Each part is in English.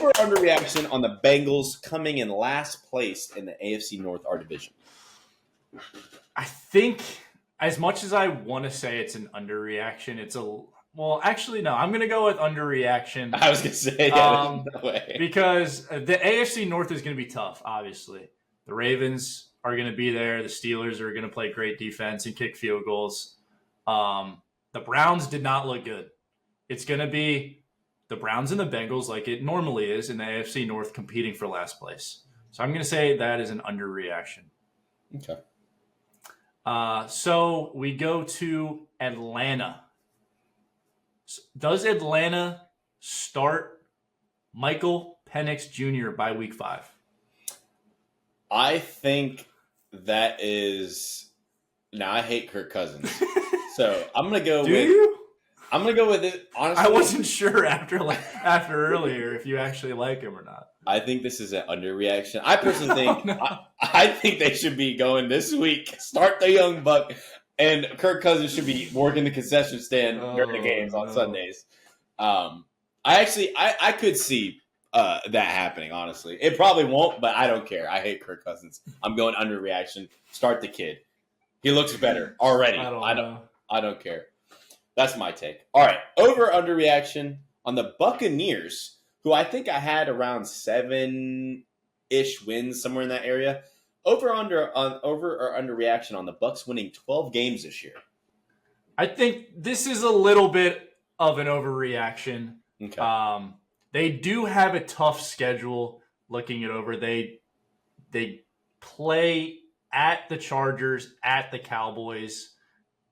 over or underreaction on the Bengals coming in last place in the AFC North, our division? I think as much as I want to say it's an underreaction, actually, no. I'm going to go with underreaction. I was going to say, no way. Because the AFC North is going to be tough, obviously. The Ravens are going to be there. The Steelers are going to play great defense and kick field goals. The Browns did not look good. It's going to be the Browns and the Bengals like it normally is in the AFC North competing for last place. So I'm going to say that is an underreaction. Okay. So we go to Atlanta. Does Atlanta start Michael Penix Jr. by week 5? I think that is. Now I hate Kirk Cousins, so I'm gonna go. I'm gonna go with it. Honestly, I wasn't sure after earlier if you actually like him or not. I think this is an underreaction. I personally think I think they should be going this week. Start the young buck, and Kirk Cousins should be working the concession stand during the games on Sundays. I could see that happening. Honestly, it probably won't, but I don't care. I hate Kirk Cousins. I'm going underreaction. Start the kid. He looks better already. I don't care. That's my take. All right, over underreaction on the Buccaneers, who I think I had around 7-ish wins, somewhere in that area. Over or underreaction on the Bucs winning 12 games this year. I think this is a little bit of an overreaction. Okay. They do have a tough schedule. Looking it over, they play at the Chargers, at the Cowboys,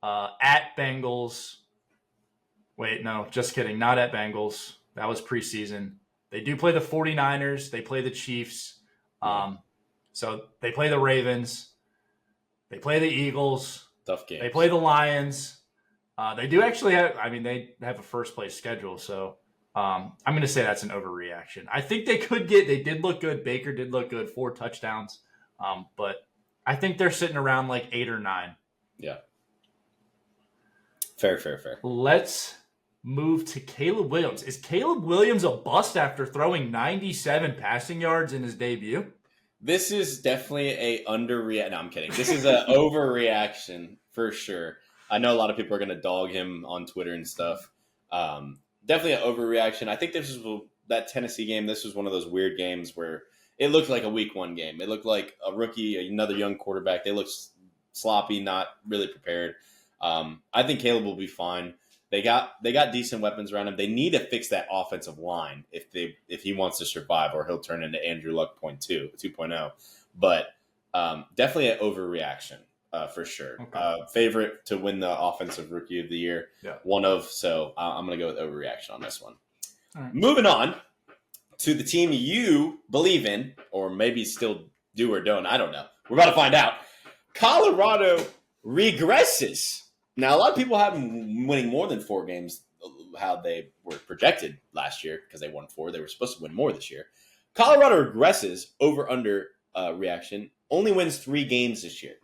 at Bengals. Wait, no, just kidding. Not at Bengals. That was preseason. They do play the 49ers. They play the Chiefs. So they play the Ravens. They play the Eagles. Tough game. They play the Lions. They do actually have, they have a first place schedule. So I'm going to say that's an overreaction. I think they did look good. Baker did look good, 4 touchdowns. But I think they're sitting around like 8 or 9. Yeah. Fair. Let's move to Caleb Williams. Is Caleb Williams a bust after throwing 97 passing yards in his debut? This is definitely a underreaction. No, I'm kidding. This is an overreaction for sure. I know a lot of people are going to dog him on Twitter and stuff. Definitely an overreaction. I think this was that Tennessee game. This was one of those weird games where it looked like a week 1 game. It looked like a rookie, another young quarterback. They looked sloppy, not really prepared. I think Caleb will be fine. They got decent weapons around him. They need to fix that offensive line if he wants to survive, or he'll turn into Andrew Luck 2.0. But definitely an overreaction for sure. Okay. Favorite to win the Offensive Rookie of the Year. Yeah. So I'm going to go with overreaction on this one. All right. Moving on to the team you believe in, or maybe still do or don't. I don't know. We're about to find out. Colorado regresses. Now, a lot of people have them winning more than 4 games, how they were projected last year, because they won 4. They were supposed to win more this year. Colorado regresses over under reaction, only wins 3 games this year.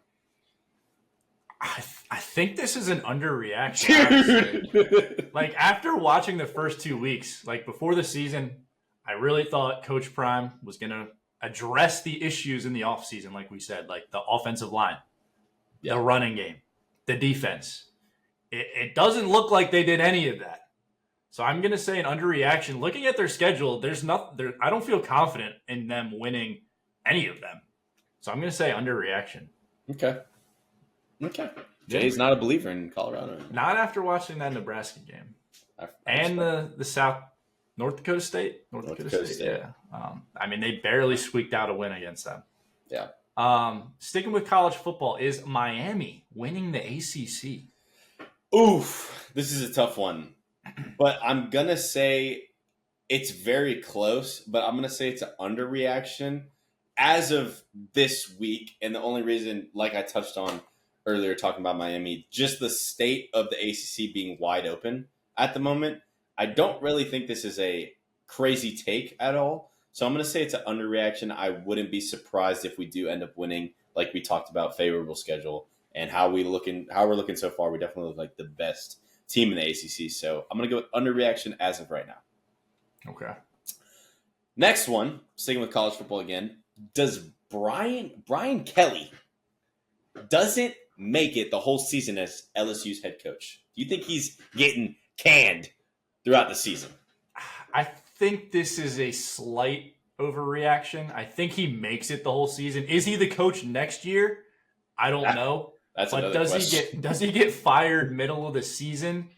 I think this is an underreaction. Like, after watching the first 2 weeks, like before the season, I really thought Coach Prime was going to address the issues in the offseason, like we said, like the offensive line, the running game, the defense. It doesn't look like they did any of that. So I'm going to say an underreaction. Looking at their schedule, I don't feel confident in them winning any of them. So I'm going to say underreaction. Okay. Jay's not a believer in Colorado anymore. Not after watching that Nebraska game. And the North Dakota State. North Dakota State. Yeah. They barely squeaked out a win against them. Yeah. Sticking with college football, is Miami winning the ACC? Oof. This is a tough one. But I'm going to say it's very close, but I'm going to say it's an underreaction as of this week. And the only reason, like I touched on earlier talking about Miami, just the state of the ACC being wide open at the moment. I don't really think this is a crazy take at all. So I'm going to say it's an underreaction. I wouldn't be surprised if we do end up winning, like we talked about, favorable schedule and how we're looking so far. We definitely look like the best team in the ACC. So I'm going to go with underreaction as of right now. Okay. Next one, sticking with college football again. Does Brian Kelly doesn't make it the whole season as LSU's head coach? Do you think he's getting canned throughout the season? I think this is a slight overreaction. I think he makes it the whole season. Is he the coach next year? I don't know. That's But another question. does he get fired middle of the season?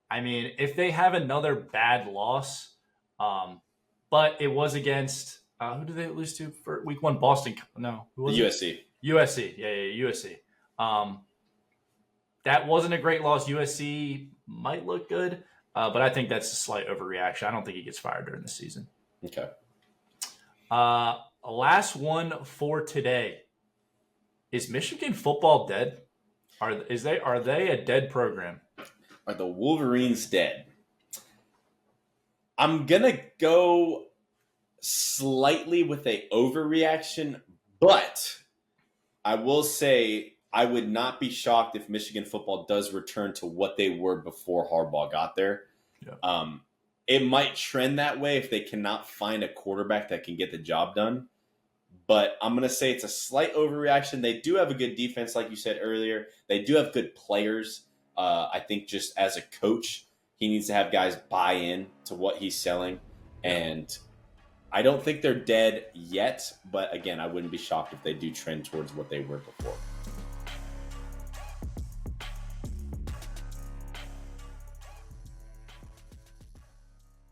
I mean, if they have another bad loss, but it was against who did they lose to for week one? Boston? No, who was USC. USC. Yeah, USC. That wasn't a great loss. USC might look good, but I think that's a slight overreaction. I don't think he gets fired during the season. Okay. Last one for today. Is Michigan football dead? Are they a dead program? Are the Wolverines dead? I'm gonna go slightly with a overreaction, but I will say I would not be shocked if Michigan football does return to what they were before Harbaugh got there. Yeah. It might trend that way if they cannot find a quarterback that can get the job done. But I'm going to say it's a slight overreaction. They do have a good defense, like you said earlier. They do have good players. I think just as a coach, he needs to have guys buy in to what he's selling. And I don't think they're dead yet. But again, I wouldn't be shocked if they do trend towards what they were before.